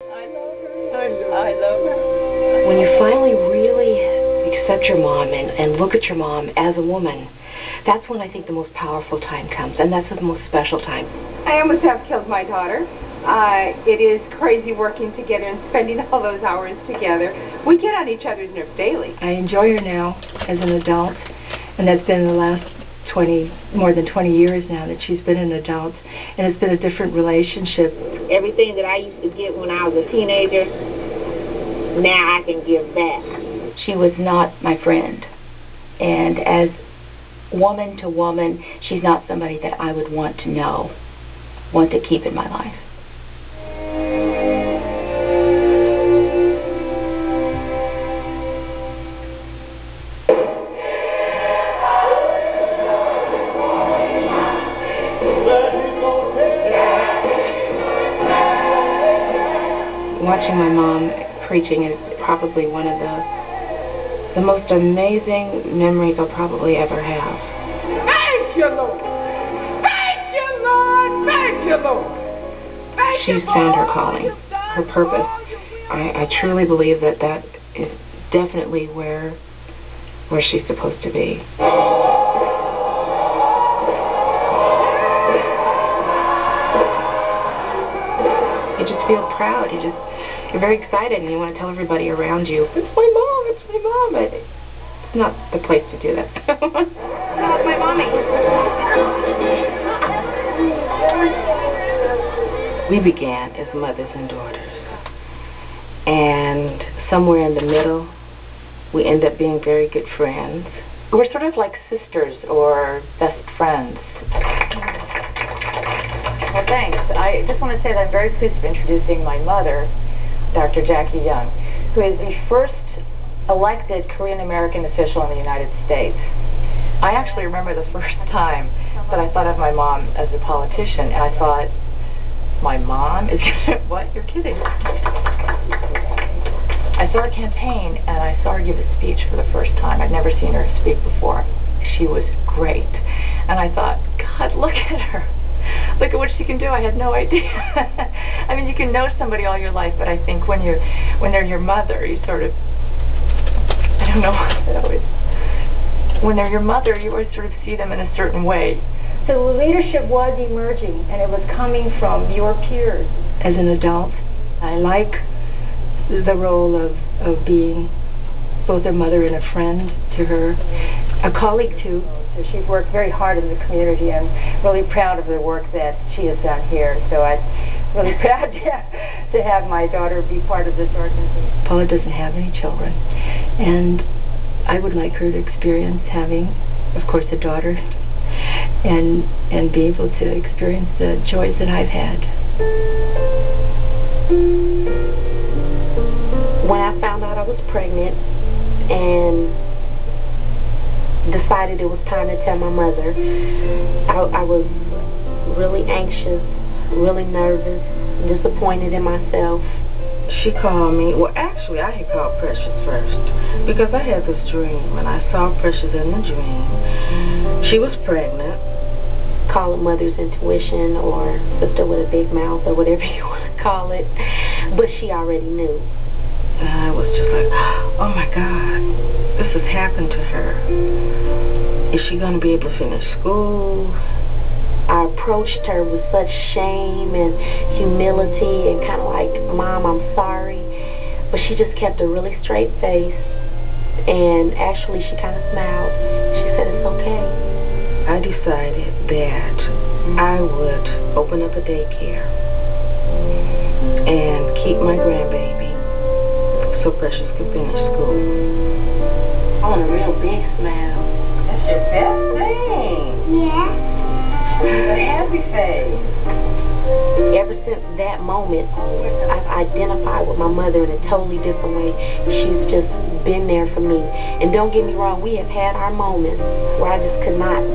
I love her. I love her. When you finally really accept your mom and look at your mom as a woman, that's when I think the most powerful time comes, and that's the most special time. I almost have killed my daughter. It is crazy working together and spending all those hours together. We get on each other's nerves daily. I enjoy her now as an adult, and that's been the last more than 20 years now that she's been an adult, and it's been a different relationship. Everything that I used to get when I was a teenager, now I can give back. She was not my friend, and as woman to woman, she's not somebody that I would want to know, want to keep in my life. Watching my mom preaching is probably one of the most amazing memories I'll probably ever have. Thank you, Lord. Thank you, Lord. Thank you, Lord. Thank She's found her calling, her purpose. I truly believe that is definitely where she's supposed to be. You just feel proud. You're very excited, and you want to tell everybody around you, it's my mom, it's my mom. But it's not the place to do that. That's my mommy. We began as mothers and daughters, and somewhere in the middle, we end up being very good friends. We're sort of like sisters or best friends. Well, thanks. I just want to say that I'm very pleased to be introducing my mother, Dr. Jackie Young, who is the first elected Korean-American official in the United States. I actually remember the first time that I thought of my mom as a politician, and I thought, my mom is what? You're kidding. I saw her campaign, and I saw her give a speech for the first time. I'd never seen her speak before. She was great. And I thought, God, look at her. Look at what she can do. I had no idea. I mean, you can know somebody all your life, but I think when they're your mother, you sort of, I don't know, when they're your mother, you always sort of see them in a certain way. So the leadership was emerging, and it was coming from your peers. As an adult, I like the role of being both a mother and a friend to her, a colleague too. She's worked very hard in the community, and really proud of the work that she has done here. So I'm really proud to have my daughter be part of this organization. Paula doesn't have any children, and I would like her to experience having, of course, a daughter, and be able to experience the joys that I've had. When I found out I was pregnant and decided it was time to tell my mother, I was really anxious, really nervous, disappointed in myself. She called me. Well, actually, I had called Precious first because I had this dream, and I saw Precious in the dream. She was pregnant. Call it mother's intuition or sister with a big mouth or whatever you want to call it, but she already knew. And I was just like, oh my God, this has happened to her. Is she going to be able to finish school? I approached her with such shame and humility and kind of like, Mom, I'm sorry. But she just kept a really straight face, and actually she kind of smiled. She said, it's okay. I decided that I would open up a daycare and keep my grandbaby so Precious could finish school. I want a real big smile. That's your best thing. Yeah. A happy face. Ever since that moment, I've identified with my mother in a totally different way. She's just been there for me. And don't get me wrong, we have had our moments where I just could not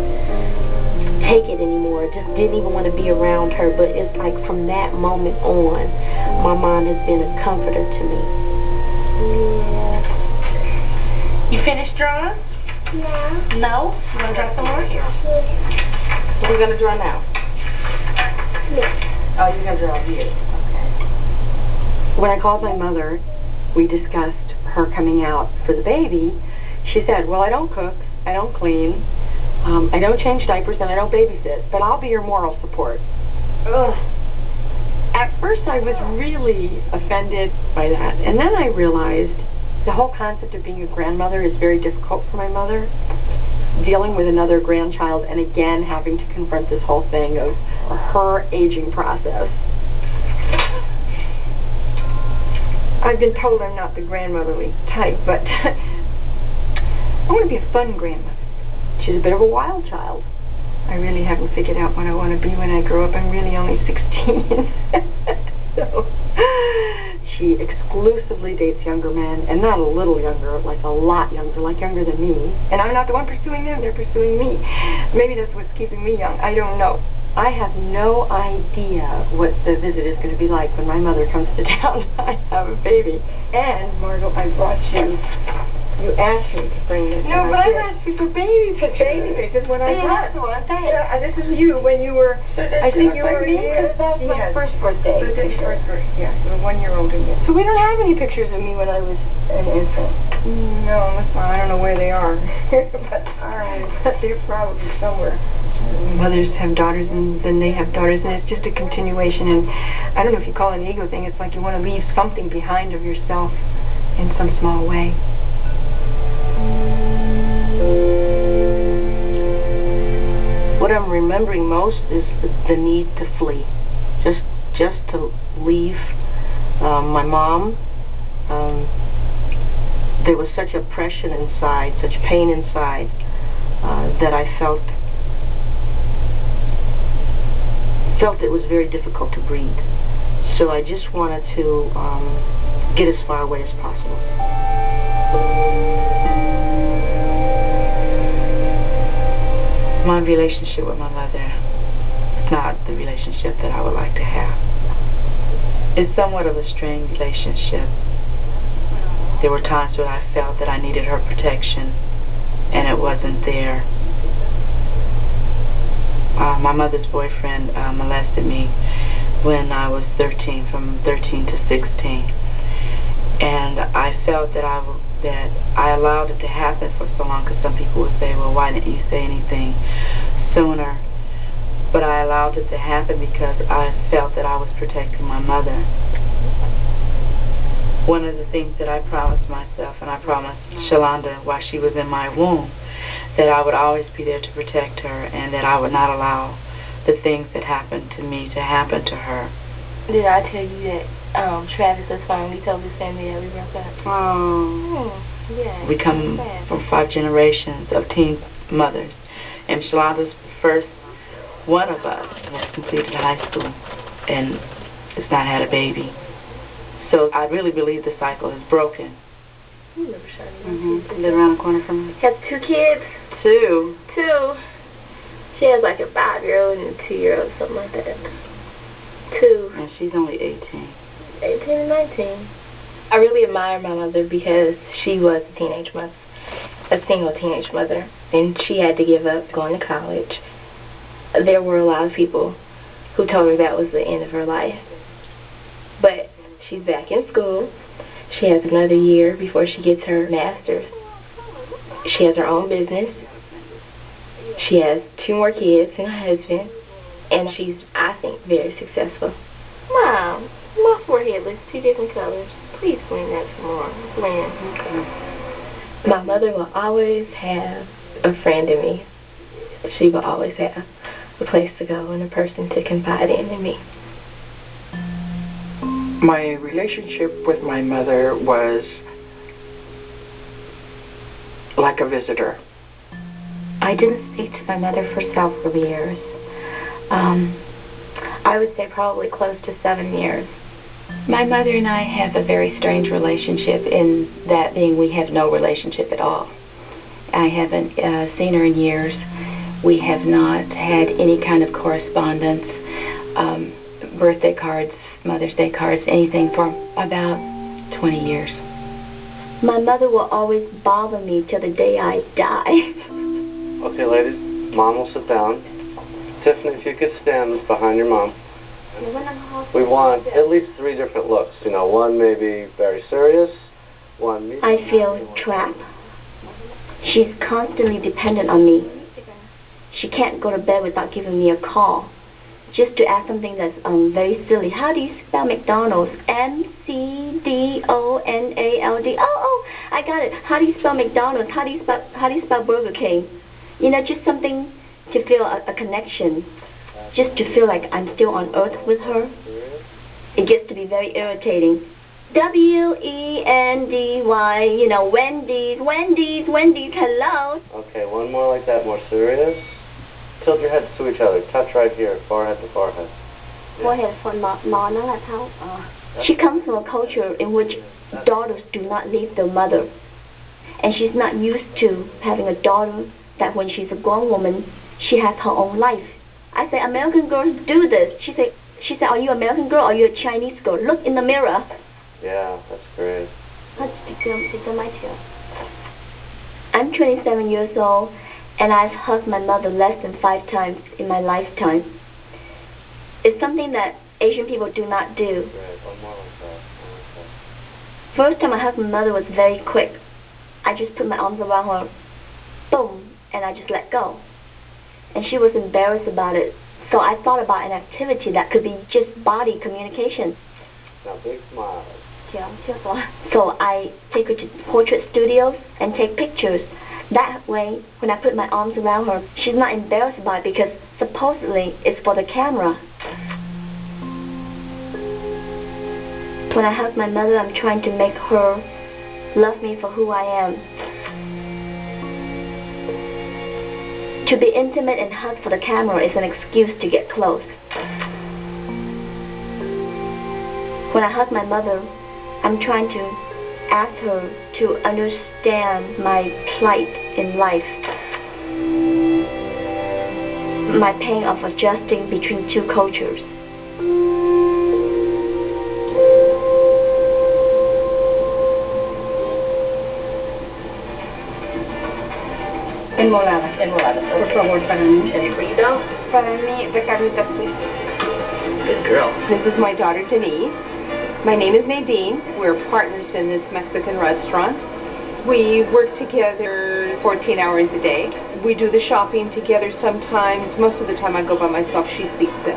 take it anymore. Just didn't even want to be around her. But it's like from that moment on, my mom has been a comforter to me. You finished drawing? Yeah. No? You want to draw some more? Yeah. What are you going to draw now? Yeah. Oh, you're going to draw here. Okay. When I called my mother, we discussed her coming out for the baby. She said, well, I don't cook, I don't clean, I don't change diapers, and I don't babysit, but I'll be your moral support. Ugh. At first I was really offended by that, and then I realized the whole concept of being a grandmother is very difficult for my mother, dealing with another grandchild and again having to confront this whole thing of her aging process. I've been told I'm not the grandmotherly type, but I want to be a fun grandmother. She's a bit of a wild child. I really haven't figured out what I want to be when I grow up. I'm really only 16. So she exclusively dates younger men, and not a little younger, like a lot younger, like younger than me. And I'm not the one pursuing them, they're pursuing me. Maybe that's what's keeping me young. I don't know. I have no idea what the visit is going to be like when my mother comes to town. I have a baby. And, Margot, I brought you. You asked me to bring this. No, but I asked you for baby pictures. Baby pictures when I brought one. This is you when you were, I think you were me, because that's my first birthday. Yeah, you were 1 year older than me. So we don't have any pictures of me when I was an infant. No, I don't know where they are. But they're probably somewhere. Mothers have daughters, and then they have daughters, and it's just a continuation. And I don't know if you call it an ego thing. It's like you want to leave something behind of yourself in some small way. What I'm remembering most is the need to flee, just to leave my mom. There was such oppression inside, such pain inside, that I felt it was very difficult to breathe. So I just wanted to get as far away as possible. My relationship with my mother is not the relationship that I would like to have. It's somewhat of a strained relationship. There were times when I felt that I needed her protection, and it wasn't there. My mother's boyfriend molested me when I was 13, from 13 to 16. And I felt that I allowed it to happen for so long, because some people would say, well, why didn't you say anything sooner? But I allowed it to happen because I felt that I was protecting my mother. One of the things that I promised myself, and I promised Shalonda while she was in my womb, that I would always be there to protect her, and that I would not allow the things that happened to me to happen to her. Did I tell you that Travis has finally told his family that we broke up? Oh. Yeah. We come from 5 generations of teen mothers, and Shalonda's first one of us has completed high school and has not had a baby. So I really believe the cycle is broken. Live around the corner from me. Has 2 kids? 2. 2. She has like a 5-year-old and a 2-year-old, something like that. 2. And she's only 18. 18 and 19. I really admire my mother because she was a teenage mother, a single teenage mother, and she had to give up going to college. There were a lot of people who told her that was the end of her life. But she's back in school. She has another year before she gets her master's. She has her own business. She has 2 more kids and a husband. And she's, I think, very successful. Mom, my forehead looks 2 different colors. Please blend that some more. Blend. Okay. My mother will always have a friend in me. She will always have a place to go and a person to confide in me. My relationship with my mother was like a visitor. I didn't speak to my mother for several years. I would say probably close to 7 years. My mother and I have a very strange relationship, in that being we have no relationship at all. I haven't seen her in years. We have not had any kind of correspondence, birthday cards, Mother's Day cards, anything for about 20 years. My mother will always bother me till the day I die. Okay, ladies, Mom will sit down. Tiffany, if you could stand behind your mom. We want at least 3 different looks. You know, one maybe very serious, one medium. I feel trapped. She's constantly dependent on me. She can't go to bed without giving me a call. Just to ask something that's very silly. How do you spell McDonald's? M-C-D-O-N-A-L-D. Oh, I got it. How do you spell McDonald's? How do you spell Burger King? You know, just something to feel a connection. Just to feel like I'm still on earth with her. It gets to be very irritating. W-E-N-D-Y, you know, Wendy's, hello. Okay, one more like that, more serious. Tilt your heads to each other. Touch right here, forehead to forehead. Forehead for She comes from a culture in which daughters do not leave their mother. And she's not used to having a daughter that when she's a grown woman, she has her own life. I say, American girls do this. She said, are you an American girl or are you a Chinese girl? Look in the mirror. Yeah, that's great. I'm 27 years old, and I've hugged my mother less than 5 times in my lifetime. It's something that Asian people do not do. First time I hugged my mother was very quick. I just put my arms around her, boom, and I just let go. And she was embarrassed about it. So I thought about an activity that could be just body communication. Now, big smile. So I take her to portrait studios and take pictures. That way, when I put my arms around her, she's not embarrassed about it because supposedly it's for the camera. When I hug my mother, I'm trying to make her love me for who I am. To be intimate and hug for the camera is an excuse to get close. When I hug my mother, I'm trying to ask her to understand my plight in life. My pain of adjusting between 2 cultures. Enmolada, por favor, para mí. Para mí, de carnitas, please. Good girl. This is my daughter, Denise. My name is Nadine. We're partners in this Mexican restaurant. We work together 14 hours a day. We do the shopping together sometimes. Most of the time I go by myself. She sleeps in.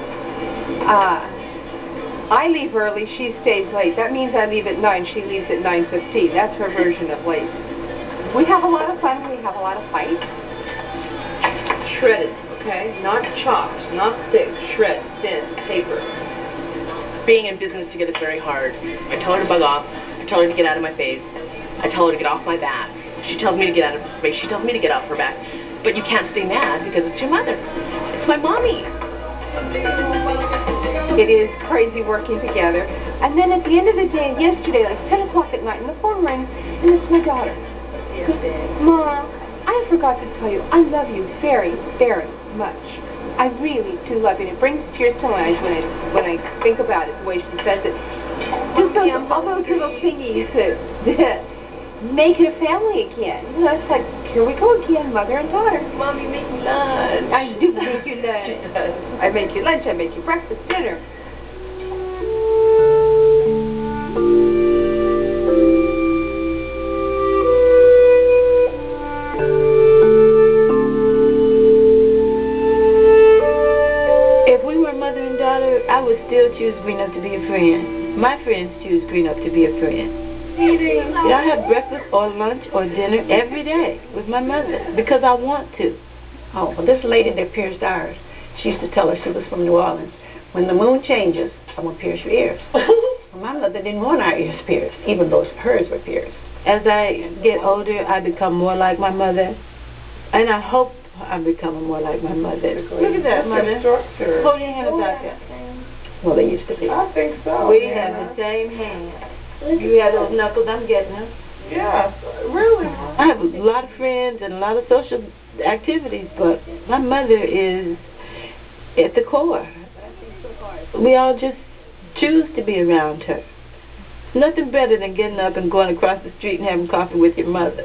I leave early. She stays late. That means I leave at 9. She leaves at 9:15. That's her version of late. We have a lot of fun. We have a lot of fights. Shredded, okay? Not chopped, not thick. Shred, thin, paper. Being in business together is very hard. I tell her to bug off. I tell her to get out of my face. I tell her to get off my back. She tells me to get out of her face. She tells me to get off her back. But you can't stay mad because it's your mother. It's my mommy. It is crazy working together. And then at the end of the day, yesterday, like 10 o'clock at night, and the phone rings, and it's my daughter. Ma, I forgot to tell you, I love you very, very much. I really do love you. And it brings tears to my eyes when I think about it, the way she says it. Just all those little thingies that make it a family again. You know, it's like, here we go again, mother and daughter. Mommy, make me lunch. I do make you lunch. I make you lunch, I make you breakfast, dinner. I would still choose Greenup to be a friend. My friends choose Greenup to be a friend. I have breakfast or lunch or dinner every day with my mother because I want to. Oh, well, this lady that pierced ours, she used to tell us she was from New Orleans. When the moon changes, I'm going to pierce your ears. My mother didn't want our ears pierced, even though hers were pierced. As I get older, I become more like my mother, and I hope I'm becoming more like my mother. Look at that, Mother. Hold your hand up there. Well, they used to be. I think so. We have the same hands. You have those knuckles, I'm getting them. Yeah, really. I have a lot of friends and a lot of social activities, but my mother is at the core. We all just choose to be around her. Nothing better than getting up and going across the street and having coffee with your mother.